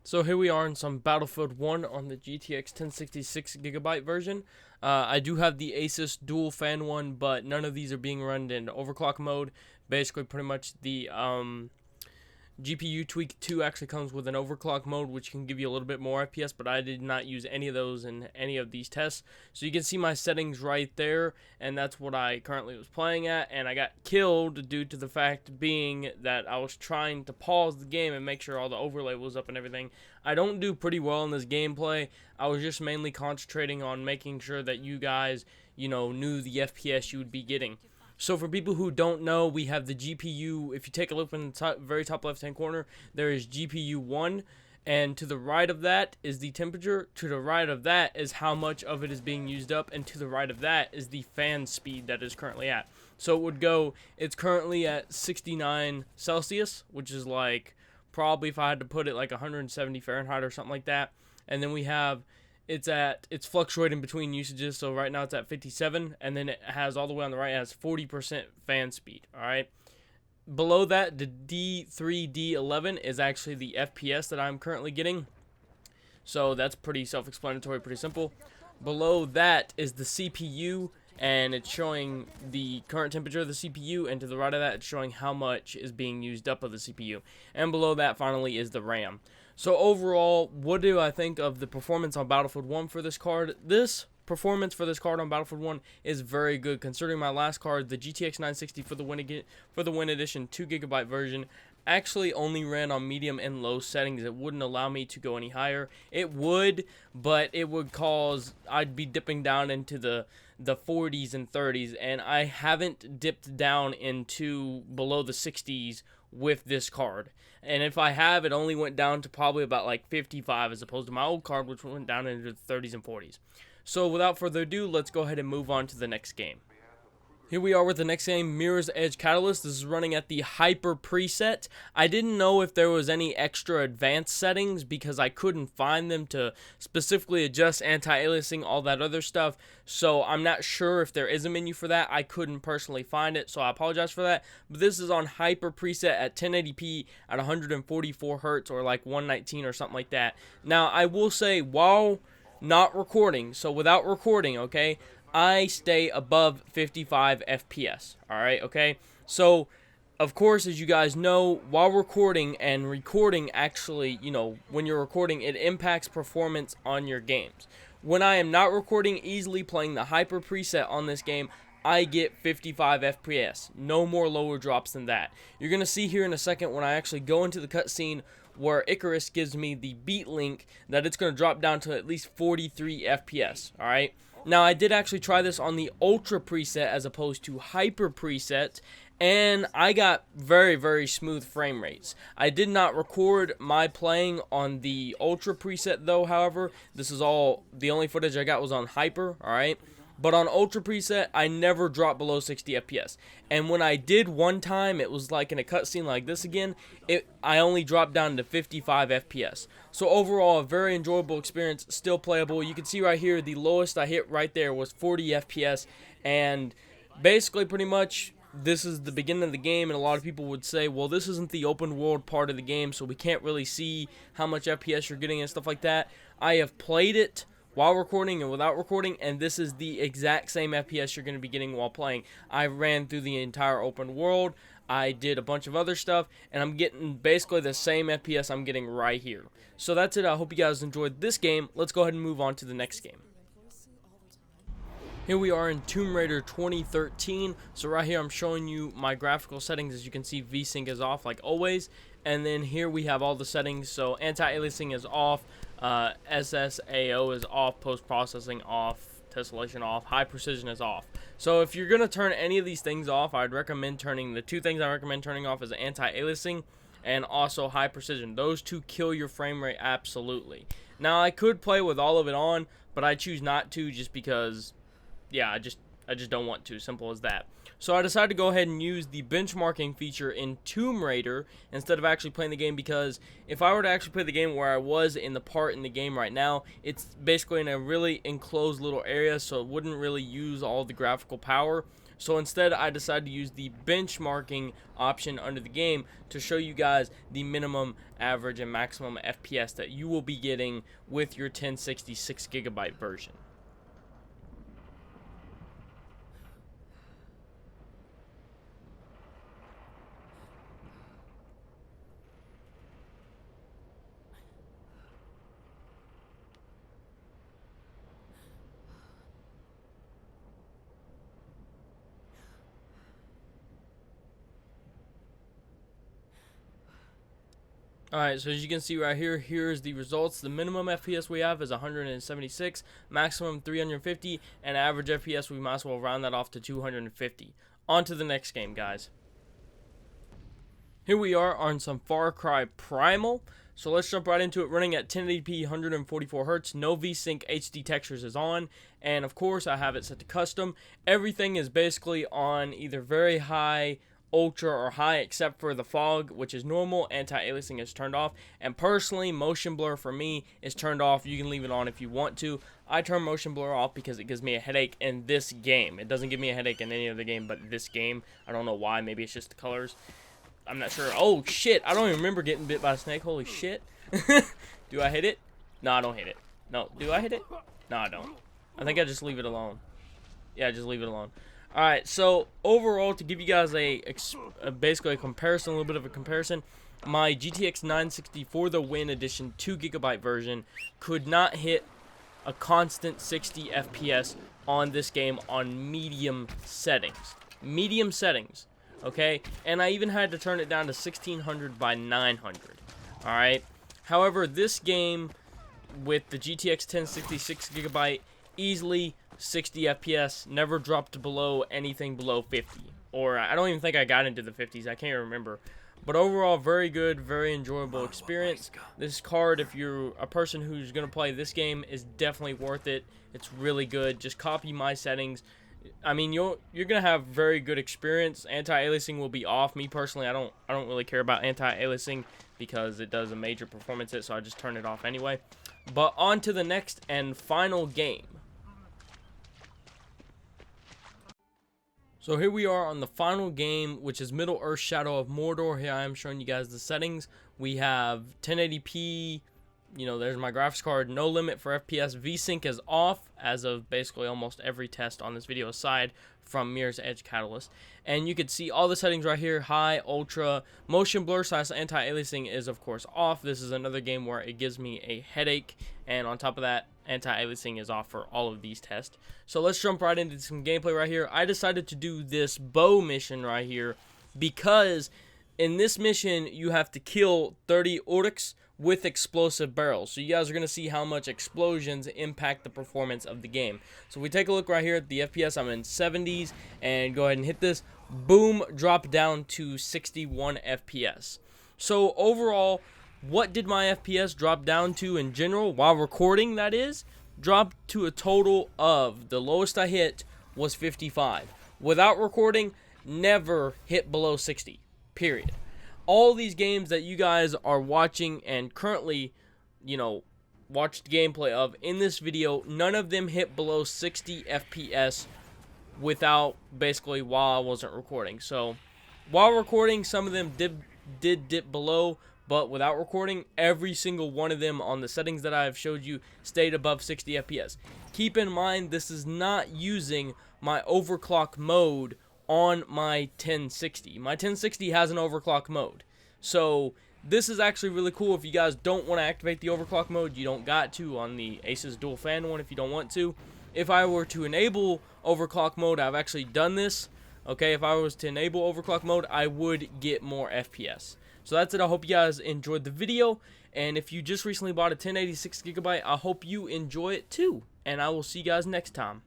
So here we are in some Battlefield 1 on the GTX 1066 GB version. I do have the Asus dual fan one, but none of these are being run in overclock mode. Basically, pretty much the GPU Tweak 2 actually comes with an overclock mode, which can give you a little bit more FPS, but I did not use any of those in any of these tests. So you can see my settings right there, and that's what I currently was playing at, and I got killed due to the fact being that I was trying to pause the game and make sure all the overlay was up and everything. I don't do pretty well in this gameplay. I was just mainly concentrating on making sure that you guys, knew the FPS you would be getting. So for people who don't know, we have the GPU. If you take a look in the very top left-hand corner, there is GPU 1. And to the right of that is the temperature. To the right of that is how much of it is being used up. And to the right of that is the fan speed that is currently at. So it would go, it's currently at 69 Celsius, which is like probably, if I had to put it, like 170 Fahrenheit or something like that. And then we have, it's fluctuating between usages. So right now it's at 57, and then it has all the way on the right, it has 40% fan speed. All right. Below that, the D3, D11 is actually the FPS that I'm currently getting. So that's pretty self-explanatory, pretty simple. Below that is the CPU, and it's showing the current temperature of the CPU, and to the right of that, it's showing how much is being used up of the CPU. And below that, finally, is the RAM. So overall, what do I think of the performance on Battlefield 1 for this card? This performance for this card on Battlefield 1 is very good, considering my last card, the GTX 960 for the Win Edition 2GB version, actually only ran on medium and low settings. It wouldn't allow me to go any higher. It would, but it would cause, I'd be dipping down into the 40s and 30s, and I haven't dipped down into below the 60s with this card. And if I have, it only went down to probably about like 55, as opposed to my old card, which went down into the 30s and 40s. So without further ado, let's go ahead and move on to the next game. Here we are with the next game, Mirror's Edge Catalyst. This is running at the Hyper preset. I didn't know if there was any extra advanced settings because I couldn't find them to specifically adjust anti-aliasing, all that other stuff. So I'm not sure if there is a menu for that. I couldn't personally find it, so I apologize for that. But this is on Hyper preset at 1080p at 144 Hz or like 119 or something like that. Now, I will say, while not recording, so without recording, okay, I stay above 55 FPS, alright, okay? So, of course, as you guys know, while recording, and recording actually, when you're recording, it impacts performance on your games. When I am not recording, easily playing the Hyper preset on this game, I get 55 FPS. No more lower drops than that. You're going to see here in a second when I actually go into the cutscene where Icarus gives me the beat link that it's going to drop down to at least 43 FPS, alright? Now, I did actually try this on the Ultra preset as opposed to Hyper preset, and I got very, very smooth frame rates. I did not record my playing on the Ultra preset, though, however. This is all, the only footage I got was on Hyper, alright? But on Ultra preset, I never dropped below 60 FPS. And when I did one time, it was like in a cutscene like this again, I only dropped down to 55 FPS. So overall, a very enjoyable experience, still playable. You can see right here, the lowest I hit right there was 40 FPS. And basically, pretty much, this is the beginning of the game, and a lot of people would say, well, this isn't the open world part of the game, so we can't really see how much FPS you're getting and stuff like that. I have played it while recording and without recording, and this is the exact same FPS you're going to be getting while playing. I ran through the entire open world, I did a bunch of other stuff, and I'm getting basically the same FPS I'm getting right here. So that's it. I hope you guys enjoyed this game. Let's go ahead and move on to the next game. Here we are in Tomb Raider 2013. So right here I'm showing you my graphical settings. As you can see, VSync is off like always. And then here we have all the settings. So anti-aliasing is off, SSAO is off, post-processing off, tessellation off, high precision is off. So if you're going to turn any of these things off, I'd recommend turning, the two things I recommend turning off is anti-aliasing and also high precision. Those two kill your frame rate absolutely. Now I could play with all of it on, but I choose not to just because, yeah, I just don't want to. Simple as that. So I decided to go ahead and use the benchmarking feature in Tomb Raider instead of actually playing the game, because if I were to actually play the game where I was in the part in the game right now, it's basically in a really enclosed little area, so it wouldn't really use all the graphical power. So instead, I decided to use the benchmarking option under the game to show you guys the minimum, average, and maximum FPS that you will be getting with your 1066 gigabyte version. Alright, so as you can see right here, here's the results. The minimum FPS we have is 176, maximum 350, and average FPS we might as well round that off to 250. On to the next game, guys. Here we are on some Far Cry Primal. So let's jump right into it. Running at 1080p, 144 Hz, no VSync HD textures is on, and of course I have it set to custom. Everything is basically on either very high, ultra, or high, except for the fog, which is normal. Anti-aliasing is turned off, and personally, motion blur for me is turned off. You can leave it on if you want to. I turn motion blur off because it gives me a headache in this game. It doesn't give me a headache in any other game, but this game, I don't know why. Maybe it's just the colors. I'm not sure. Oh shit, I don't even remember getting bit by a snake. Holy shit. Do I hit it? No, I don't hit it. No, do I hit it? No, I don't. I think I just leave it alone. Yeah, just leave it alone. Alright, so overall, to give you guys basically a comparison, a little bit of a comparison, my GTX 960 for the Win Edition 2GB version could not hit a constant 60 FPS on this game on medium settings. Medium settings, okay? And I even had to turn it down to 1600 by 900, alright? However, this game with the GTX 1066GB easily 60 FPS, never dropped below anything below 50, or I don't even think I got into the 50s. I can't remember, but overall, very good, very enjoyable experience. This card, if you're a person who's gonna play this game, is definitely worth it. It's really good. Just copy my settings. I mean, you're gonna have very good experience. Anti-aliasing will be off. Me personally, I don't really care about anti-aliasing because it does a major performance hit, so I just turn it off anyway. But on to the next and final game. So here we are on the final game, which is Middle-earth: Shadow of Mordor. Here I am showing you guys the settings. We have 1080p, you know, there's my graphics card, no limit for FPS. VSync is off as of basically almost every test on this video aside from Mirror's Edge Catalyst. And you can see all the settings right here: high, ultra, motion blur / anti-aliasing is of course off. This is another game where it gives me a headache, and on top of that, anti-aliasing is off for all of these tests. So let's jump right into some gameplay right here. I decided to do this bow mission right here because in this mission you have to kill 30 orcs with explosive barrels. So you guys are going to see how much explosions impact the performance of the game. So we take a look right here at the FPS. I'm in 70s, and go ahead and hit this. Boom, drop down to 61 FPS. So overall, what did my FPS drop down to in general while recording? That is, dropped to a total of, the lowest I hit was 55. Without recording, never hit below 60, period. All these games that you guys are watching and currently, you know, watched gameplay of in this video, none of them hit below 60 FPS without, basically, while I wasn't recording. So while recording, some of them did dip below, but without recording, every single one of them on the settings that I have showed you stayed above 60 FPS. Keep in mind, this is not using my overclock mode on my 1060. My 1060 has an overclock mode. So this is actually really cool. If you guys don't want to activate the overclock mode, you don't got to on the Asus dual fan one if you don't want to. If I were to enable overclock mode, I've actually done this. Okay, if I was to enable overclock mode, I would get more FPS. So that's it. I hope you guys enjoyed the video. And if you just recently bought a 1086GB, I hope you enjoy it too. And I will see you guys next time.